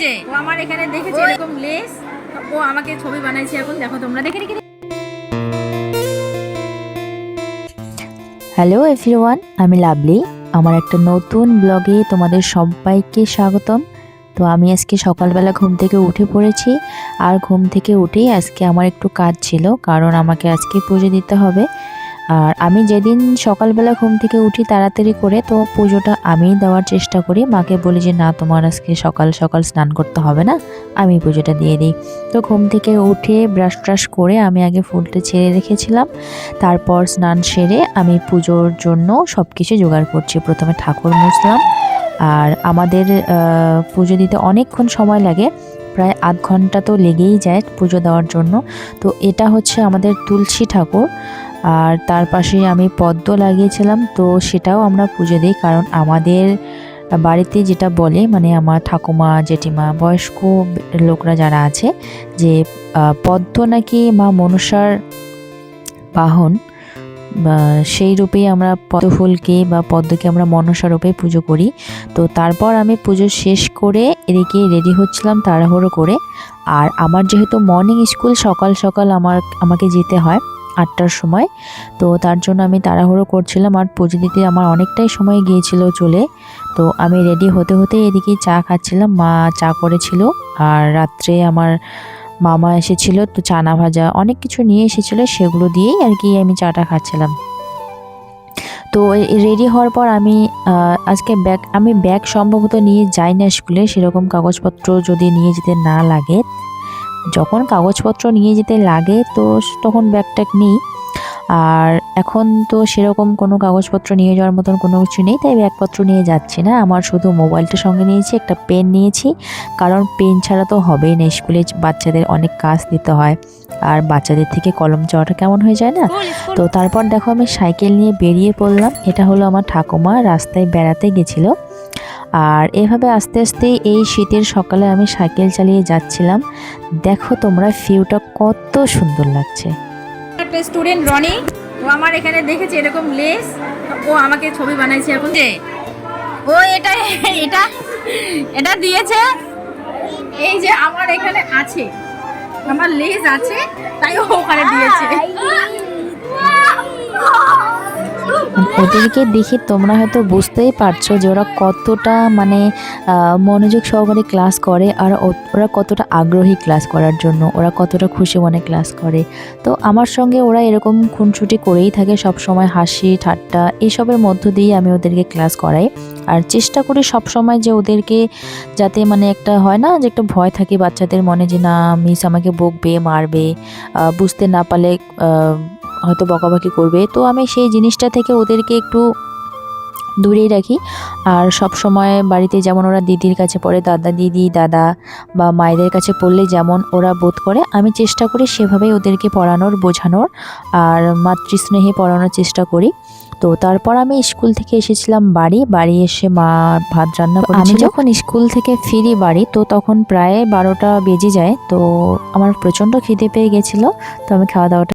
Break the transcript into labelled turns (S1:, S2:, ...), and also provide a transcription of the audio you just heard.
S1: যে ও আমার এখানে দেখেছে এরকম লেস, ও আমাকে ছবি বানাইছে। এখন দেখো তোমরা দেখে রেখে।
S2: হ্যালো এভরিওয়ান, আমি লাভলি। আমার একটা নতুন ব্লগে তোমাদের সবাইকে স্বাগতম। তো আমি আজকে সকালবেলা ঘুম থেকে উঠে পড়েছি, আর ঘুম থেকে উঠেই আজকে আমার একটু কাজ ছিল, কারণ আমাকে আজকে পুজো দিতে হবে। আর আমি যেদিন সকালবেলা ঘুম থেকে উঠি তাড়াতাড়ি করে, তো পুজোটা আমিই দেওয়ার চেষ্টা করি। মাকে বলি যে না, তোমার আজকে সকাল সকাল স্নান করতে হবে না, আমি পুজোটা দিয়ে দিই। তো ঘুম থেকে উঠে ব্রাশ ট্রাশ করে আমি আগে ফুলটা ছেড়ে রেখেছিলাম, তারপর স্নান সেরে আমি পুজোর জন্য সব কিছু জোগাড় করছি। প্রথমে ঠাকুর মুছলাম, আর আমাদের পুজো দিতে অনেকক্ষণ সময় লাগে, প্রায় আধ ঘন্টা তো লেগেই যায় পুজো দেওয়ার জন্য। তো এটা হচ্ছে আমাদের তুলসী ঠাকুর, আর তার পাশে আমি পদ্ম লাগিয়েছিলাম, তো সেটাও আমরা পুজো দিই। কারণ আমাদের বাড়িতে যেটা বলে, মানে আমার ঠাকুমা জেঠিমা বয়স্ক লোকরা যারা আছে, যে পদ্ম নাকি মা মনসার বাহন, সেই রূপেই আমরা পদ্ম ফুলকে বা পদ্মকে আমরা মনসা রূপে পুজো করি। তো তারপর আমি পুজো শেষ করে এদিকে রেডি হচ্ছিলাম তাড়াহুড়ো করে। আর আমার যেহেতু মর্নিং স্কুল, সকাল সকাল আমাকে যেতে হয় 8টার সময়, তো তার জন্য আমি তাড়াহুড়ো করছিলাম, আর পুজো দিতে আমার অনেকটাই সময় গিয়েছিল চলে। তো আমি রেডি হতে হতে এদিকে চা খাচ্ছিলাম, মা চা করেছিল। আর রাত্রে আমার মামা এসেছিল, তো চানা ভাজা অনেক কিছু নিয়ে এসেছিলো, সেগুলো দিয়েই আর কি আমি চাটা খাচ্ছিলাম। তো রেডি হওয়ার পর আজকে ব্যাগ সম্ভবত নিয়ে যাই না স্কুলে, সেরকম কাগজপত্র যদি নিয়ে যেতে না লাগে। যখন কাগজপত্র নিয়ে যেতে লাগে তো তখন ব্যাগটা নিই, আর এখন তো সেরকম কোনো কাগজপত্র নিয়ে যাওয়ার মতন কোনো কিছু নেই, তাই ব্যাগপত্র নিয়ে যাচ্ছি না। আমার শুধু মোবাইলটা সঙ্গে নিয়েছি, একটা পেন নিয়েছি, কারণ পেন ছাড়া তো হবেই না। স্কুলে বাচ্চাদের অনেক কাজ দিতে হয়, আর বাচ্চাদের থেকে কলম চাওয়াটা কেমন হয়ে যায় না। তো তারপর দেখো আমি সাইকেল নিয়ে বেরিয়ে পড়লাম। এটা হলো আমার ঠাকুমা রাস্তায় বেড়াতে গেছিলো। আর এভাবে আস্তে আস্তে এই শীতের সকালে আমি সাইকেল চালিয়ে যাচ্ছিলাম। দেখো তোমরা ভিউটা কত সুন্দর লাগছে।
S1: একটা স্টুডেন্ট রনি, ও আমার এখানে দেখেছে এরকম লেস, ও আমাকে ছবি বানাইছে। এখন যে ও এটা এটা এটা দিয়েছে, এই যে আমার এখানে আছে, আমার লেস আছে, তাই ও ওখানে দিয়েছে।
S2: ওদেরকে দেখে তোমরা হয়তো বুঝতেই পারছো যে ওরা কতটা মানে মনোযোগ সহকারে ক্লাস করে, আর ওরা কতটা আগ্রহী ক্লাস করার জন্য, ওরা কতটা খুশি মনে ক্লাস করে। তো আমার সঙ্গে ওরা এরকম খুনসুটি করেই থাকে সব সময়, হাসি ঠাট্টা এইসবের মধ্য দিয়ে আমি ওদেরকে ক্লাস করাই। আর চেষ্টা করি সব সময় যে ওদেরকে যাতে মানে একটা হয় না যে একটা ভয় থাকে বাচ্চাদের মনে, যে না মিস আমাকে বকবে মারবে, বুঝতে না পারলে হয়তো বকাবকি করবে। তো আমি সেই জিনিসটা থেকে ওদেরকে একটু দূরেই রাখি। আর সব সময় বাড়িতে যেমন ওরা দিদির কাছে পড়ে, দাদা বা মায়েদের কাছে পড়লে যেমন ওরা বোধ করে, আমি চেষ্টা করি সেভাবেই ওদেরকে পড়ানোর, বোঝানোর, আর মাতৃস্নেহে পড়ানোর চেষ্টা করি। তো তারপর আমি স্কুল থেকে এসেছিলাম বাড়ি এসে মা ভাত রান্না করেছিল। আমি যখন স্কুল থেকে ফিরি বাড়ি, তো তখন প্রায় 12টা বেজে যায়। তো আমার প্রচণ্ড খিদে পেয়ে গেছিলো, তো আমি খাওয়া দাওয়াটা